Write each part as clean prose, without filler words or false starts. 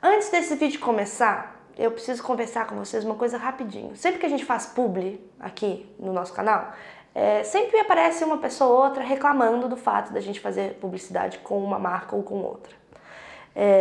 Antes desse vídeo começar, eu preciso conversar com vocês uma coisa rapidinho. Sempre que a gente faz publi aqui no nosso canal, sempre aparece uma pessoa ou outra reclamando do fato da gente fazer publicidade com uma marca ou com outra.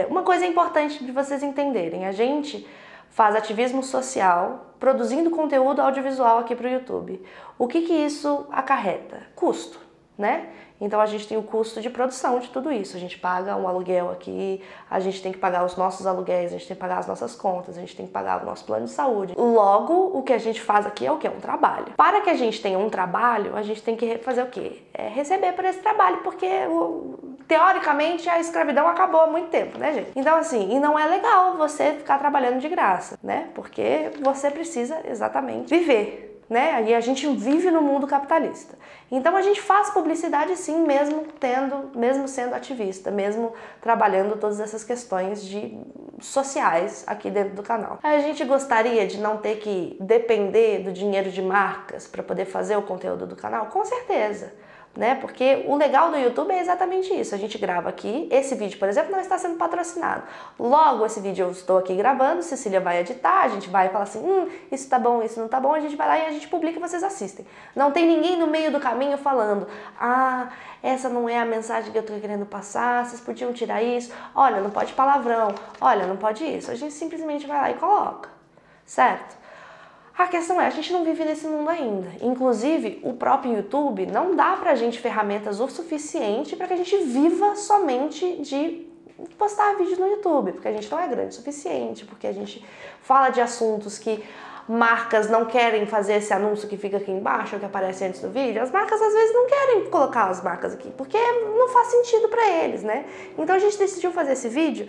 Uma coisa importante de vocês entenderem, a gente faz ativismo social produzindo conteúdo audiovisual aqui para o YouTube. O que isso acarreta? Custo, né? Então a gente tem o custo de produção de tudo isso, a gente paga um aluguel aqui, a gente tem que pagar os nossos aluguéis, a gente tem que pagar as nossas contas, a gente tem que pagar o nosso plano de saúde. Logo, o que a gente faz aqui é o quê? Um trabalho. Para que a gente tenha um trabalho, a gente tem que fazer o quê? Receber por esse trabalho, porque teoricamente a escravidão acabou há muito tempo, né, gente? Então assim, e não é legal você ficar trabalhando de graça, né? Porque você precisa exatamente viver. Né? E a gente vive no mundo capitalista. Então a gente faz publicidade sim, mesmo sendo ativista, mesmo trabalhando todas essas questões sociais aqui dentro do canal. A gente gostaria de não ter que depender do dinheiro de marcas para poder fazer o conteúdo do canal? Com certeza. Né? Porque o legal do YouTube é exatamente isso, a gente grava aqui, esse vídeo, por exemplo, não está sendo patrocinado. Logo, esse vídeo eu estou aqui gravando, Cecília vai editar, a gente vai falar assim, isso tá bom, isso não tá bom, a gente vai lá e a gente publica e vocês assistem. Não tem ninguém no meio do caminho falando, essa não é a mensagem que eu estou querendo passar, vocês podiam tirar isso, olha, não pode palavrão, olha, não pode isso. A gente simplesmente vai lá e coloca, certo? A questão é, a gente não vive nesse mundo ainda. Inclusive, o próprio YouTube não dá pra gente ferramentas o suficiente para que a gente viva somente de postar vídeo no YouTube, porque a gente não é grande o suficiente, porque a gente fala de assuntos que marcas não querem fazer esse anúncio que fica aqui embaixo, que aparece antes do vídeo. As marcas às vezes não querem colocar as marcas aqui, porque não faz sentido para eles, né? Então a gente decidiu fazer esse vídeo,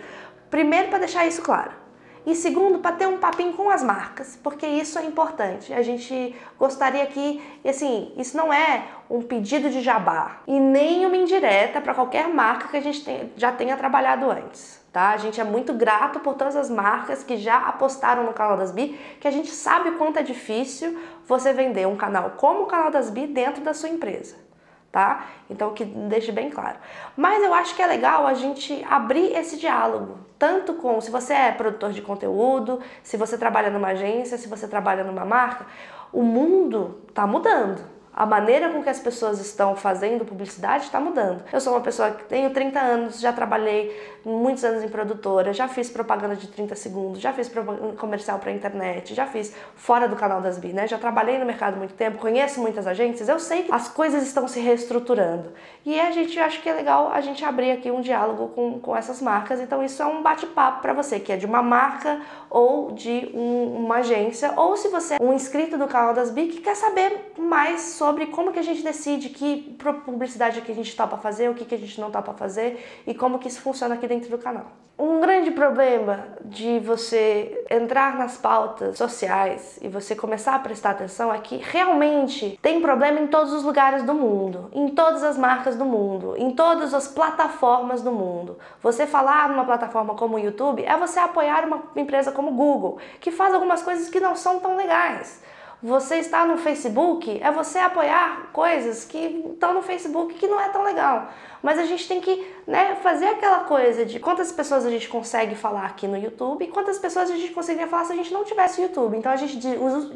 primeiro para deixar isso claro. E segundo, para ter um papinho com as marcas, porque isso é importante. A gente gostaria que, assim, isso não é um pedido de jabá e nem uma indireta para qualquer marca que a gente já tenha trabalhado antes, tá? A gente é muito grato por todas as marcas que já apostaram no canal das Bi, que a gente sabe o quanto é difícil você vender um canal como o canal das Bi dentro da sua empresa. Tá? Então que deixe bem claro. Mas eu acho que é legal a gente abrir esse diálogo, tanto com, se você é produtor de conteúdo, se você trabalha numa agência, se você trabalha numa marca, o mundo tá mudando. A maneira com que as pessoas estão fazendo publicidade está mudando. Eu sou uma pessoa que tenho 30 anos, já trabalhei muitos anos em produtora, já fiz propaganda de 30 segundos, já fiz comercial para internet, já fiz fora do canal das Bi, né? Já trabalhei no mercado há muito tempo, conheço muitas agências, eu sei que as coisas estão se reestruturando. E a gente acha que é legal a gente abrir aqui um diálogo com essas marcas, então isso é um bate-papo para você, que é de uma marca ou de uma agência, ou se você é um inscrito do canal das Bi que quer saber mais sobre como que a gente decide que publicidade que a gente topa fazer, o que a gente não topa fazer e como que isso funciona aqui dentro do canal. Um grande problema de você entrar nas pautas sociais e você começar a prestar atenção é que realmente tem problema em todos os lugares do mundo, em todas as marcas do mundo, em todas as plataformas do mundo. Você falar numa plataforma como o YouTube é você apoiar uma empresa como o Google, que faz algumas coisas que não são tão legais. Você está no Facebook, é você apoiar coisas que estão no Facebook que não é tão legal. Mas a gente tem que, né, fazer aquela coisa de quantas pessoas a gente consegue falar aqui no YouTube e quantas pessoas a gente conseguiria falar se a gente não tivesse YouTube. Então a gente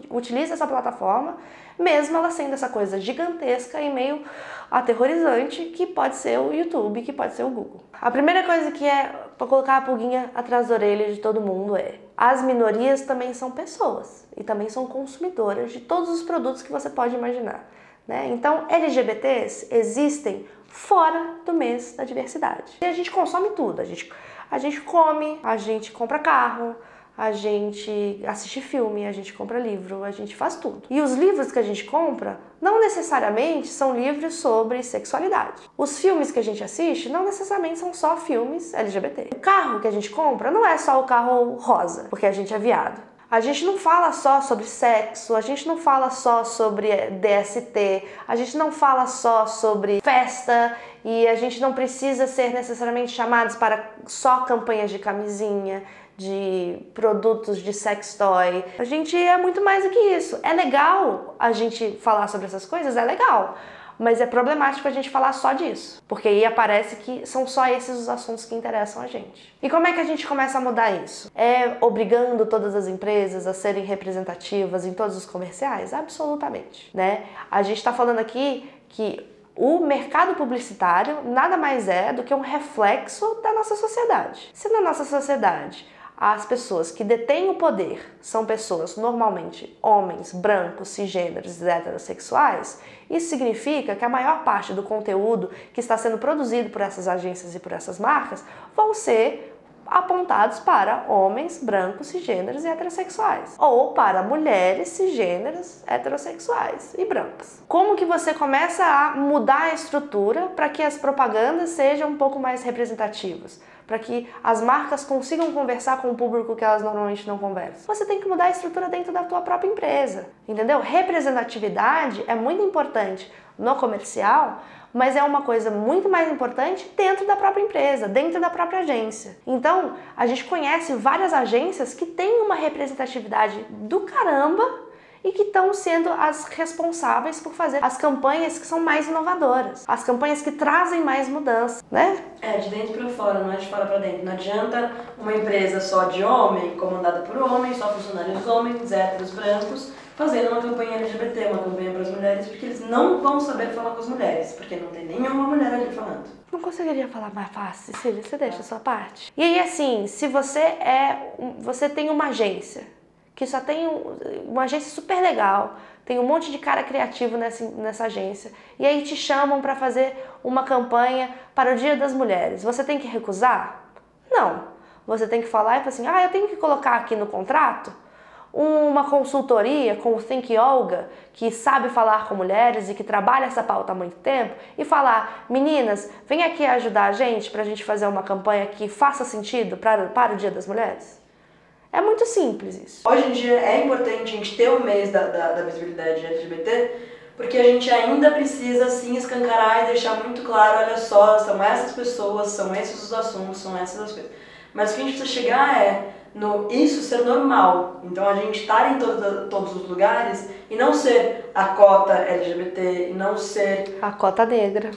utiliza essa plataforma, mesmo ela sendo essa coisa gigantesca e meio aterrorizante que pode ser o YouTube, que pode ser o Google. A primeira coisa que é para colocar a pulguinha atrás da orelha de todo mundo é: as minorias também são pessoas e também são consumidoras de todos os produtos que você pode imaginar, né? Então, LGBTs existem fora do mês da diversidade. E a gente consome tudo, a gente come, a gente compra carro, a gente assiste filme, a gente compra livro, a gente faz tudo. E os livros que a gente compra não necessariamente são livros sobre sexualidade. Os filmes que a gente assiste não necessariamente são só filmes LGBT. O carro que a gente compra não é só o carro rosa, porque a gente é viado. A gente não fala só sobre sexo, a gente não fala só sobre DST, a gente não fala só sobre festa e a gente não precisa ser necessariamente chamados para só campanhas de camisinha, de produtos de sex toy. A gente é muito mais do que isso. É legal a gente falar sobre essas coisas, é legal. mas é problemático a gente falar só disso, porque aí aparece que são só esses os assuntos que interessam a gente. E como é que a gente começa a mudar isso? É obrigando todas as empresas a serem representativas em todos os comerciais? Absolutamente, né? A gente está falando aqui que o mercado publicitário nada mais é do que um reflexo da nossa sociedade. Se na nossa sociedade as pessoas que detêm o poder são pessoas normalmente homens, brancos, cisgêneros e heterossexuais, isso significa que a maior parte do conteúdo que está sendo produzido por essas agências e por essas marcas vão ser apontados para homens, brancos, cisgêneros e heterossexuais, ou para mulheres, cisgêneros, heterossexuais e brancas. Como que você começa a mudar a estrutura para que as propagandas sejam um pouco mais representativas? Para que as marcas consigam conversar com o público que elas normalmente não conversam? Você tem que mudar a estrutura dentro da tua própria empresa, entendeu? Representatividade é muito importante no comercial, mas é uma coisa muito mais importante dentro da própria empresa, dentro da própria agência. Então, a gente conhece várias agências que têm uma representatividade do caramba e que estão sendo as responsáveis por fazer as campanhas que são mais inovadoras, as campanhas que trazem mais mudança, né? É, de dentro para fora, não é de fora para dentro. Não adianta uma empresa só de homem, comandada por homens, só funcionários homens, héteros, brancos, fazendo uma campanha LGBT, uma campanha para as mulheres, porque eles não vão saber falar com as mulheres, porque não tem nenhuma mulher ali falando. Não conseguiria falar mais fácil, Cecília, você deixa a sua parte. E aí, assim, se você tem uma agência, que só tem uma agência super legal, tem um monte de cara criativo nessa agência, e aí te chamam para fazer uma campanha para o Dia das Mulheres. Você tem que recusar? Não. Você tem que falar e falar assim, eu tenho que colocar aqui no contrato uma consultoria com o Think Olga, que sabe falar com mulheres e que trabalha essa pauta há muito tempo, e falar, meninas, vem aqui ajudar a gente para a gente fazer uma campanha que faça sentido para o Dia das Mulheres? É muito simples isso. Hoje em dia é importante a gente ter o mês da visibilidade LGBT, porque a gente ainda precisa sim escancarar e deixar muito claro, olha só, são essas pessoas, são esses os assuntos, são essas as coisas. Mas o que a gente precisa chegar é isso ser normal. Então a gente estar em todos os lugares e não ser a cota LGBT, e não ser a cota negra,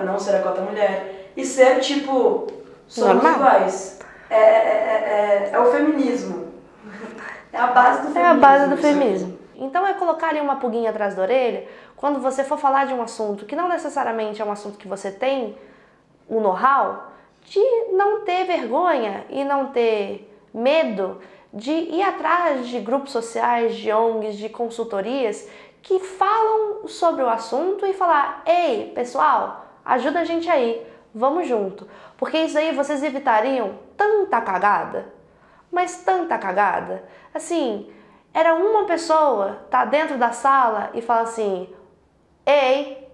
não ser a cota mulher, e ser tipo, somos normal. Iguais. É o feminismo. É a base do feminismo. É a base do feminismo. Então é colocar ali uma pulguinha atrás da orelha quando você for falar de um assunto que não necessariamente é um assunto que você tem o know-how, de não ter vergonha e não ter medo de ir atrás de grupos sociais, de ONGs, de consultorias que falam sobre o assunto e falar, ei, pessoal, ajuda a gente aí, vamos junto. Porque isso aí vocês evitariam tanta cagada, mas tanta cagada. Assim, era uma pessoa tá dentro da sala e fala assim, ei,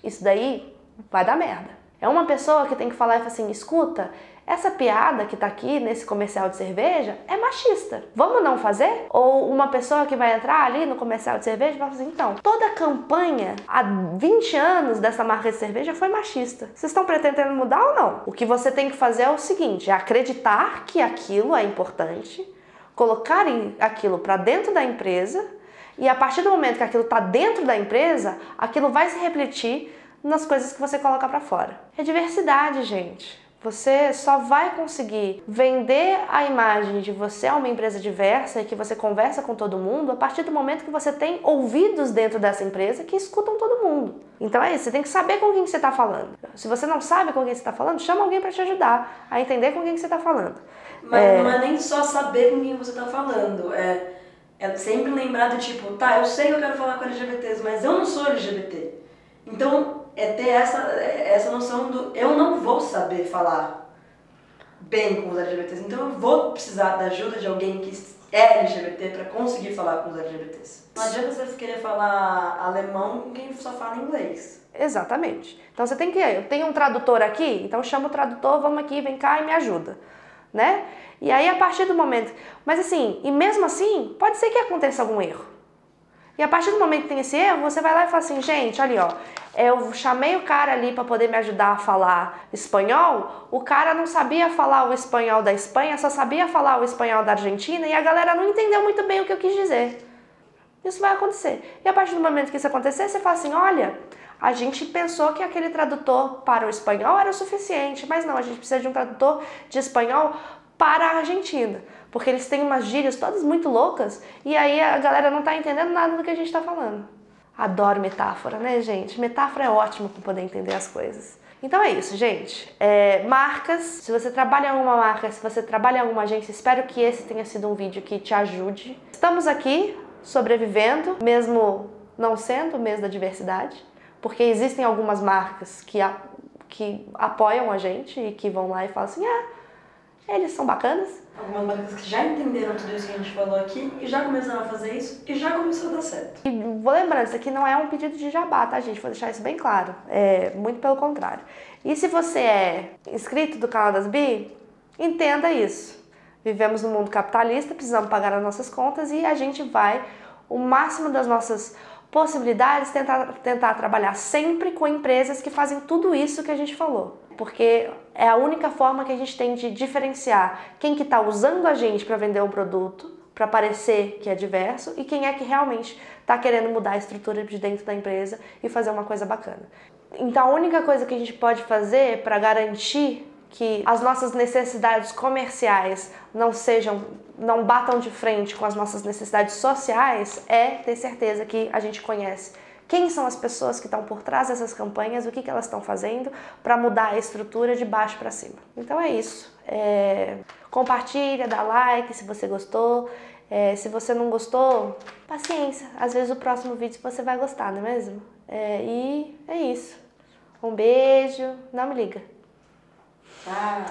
isso daí vai dar merda. É uma pessoa que tem que falar e falar assim, escuta, essa piada que tá aqui nesse comercial de cerveja é machista. Vamos não fazer? Ou uma pessoa que vai entrar ali no comercial de cerveja e vai falar assim, então, toda a campanha há 20 anos dessa marca de cerveja foi machista. Vocês estão pretendendo mudar ou não? O que você tem que fazer é o seguinte, é acreditar que aquilo é importante, colocar aquilo para dentro da empresa e a partir do momento que aquilo tá dentro da empresa, aquilo vai se refletir nas coisas que você coloca para fora. É diversidade, gente. Você só vai conseguir vender a imagem de você é uma empresa diversa e que você conversa com todo mundo a partir do momento que você tem ouvidos dentro dessa empresa que escutam todo mundo. Então é isso, você tem que saber com quem você está falando. Se você não sabe com quem você está falando, chama alguém para te ajudar a entender com quem você está falando. Mas não é nem só saber com quem você está falando, é sempre lembrar do tipo, tá, eu sei que eu quero falar com LGBTs, mas eu não sou LGBT. Então, é ter essa noção do eu não vou saber falar bem com os LGBTs, então eu vou precisar da ajuda de alguém que é LGBT para conseguir falar com os LGBTs. Não adianta você querer falar alemão com quem só fala inglês. Exatamente. Então você tem que, eu tenho um tradutor aqui, então chama o tradutor, vamos aqui, vem cá e me ajuda, né? E aí a partir do momento, mas assim, e mesmo assim, pode ser que aconteça algum erro. E a partir do momento que tem esse erro, você vai lá e fala assim, gente, olha, ó, eu chamei o cara ali para poder me ajudar a falar espanhol, o cara não sabia falar o espanhol da Espanha, só sabia falar o espanhol da Argentina e a galera não entendeu muito bem o que eu quis dizer. isso vai acontecer. E a partir do momento que isso acontecer, você fala assim, olha, a gente pensou que aquele tradutor para o espanhol era o suficiente, mas não, a gente precisa de um tradutor de espanhol para a Argentina, porque eles têm umas gírias todas muito loucas e aí a galera não tá entendendo nada do que a gente tá falando. Adoro metáfora, né, gente? Metáfora é ótimo para poder entender as coisas. Então é isso, gente. Marcas, se você trabalha em alguma marca, se você trabalha em alguma agência, espero que esse tenha sido um vídeo que te ajude. Estamos aqui sobrevivendo, mesmo não sendo o mês da diversidade, porque existem algumas marcas que apoiam a gente e que vão lá e falam assim, eles são bacanas. Algumas marcas que já entenderam tudo isso que a gente falou aqui e já começaram a fazer isso e já começou a dar certo. E vou lembrando, isso aqui não é um pedido de jabá, tá, gente? Vou deixar isso bem claro. Muito pelo contrário. E se você é inscrito do canal das Bi, entenda isso. Vivemos num mundo capitalista, precisamos pagar as nossas contas e a gente vai, o máximo das nossas possibilidades, tentar trabalhar sempre com empresas que fazem tudo isso que a gente falou. Porque é a única forma que a gente tem de diferenciar quem que está usando a gente para vender um produto, para parecer que é diverso, e quem é que realmente está querendo mudar a estrutura de dentro da empresa e fazer uma coisa bacana. Então a única coisa que a gente pode fazer para garantir que as nossas necessidades comerciais não batam de frente com as nossas necessidades sociais é ter certeza que a gente conhece quem são as pessoas que estão por trás dessas campanhas, o que elas estão fazendo para mudar a estrutura de baixo para cima. Então é isso. Compartilha, dá like se você gostou. Se você não gostou, paciência. Às vezes o próximo vídeo você vai gostar, não é mesmo? E é isso. Um beijo. Não me liga. Ah.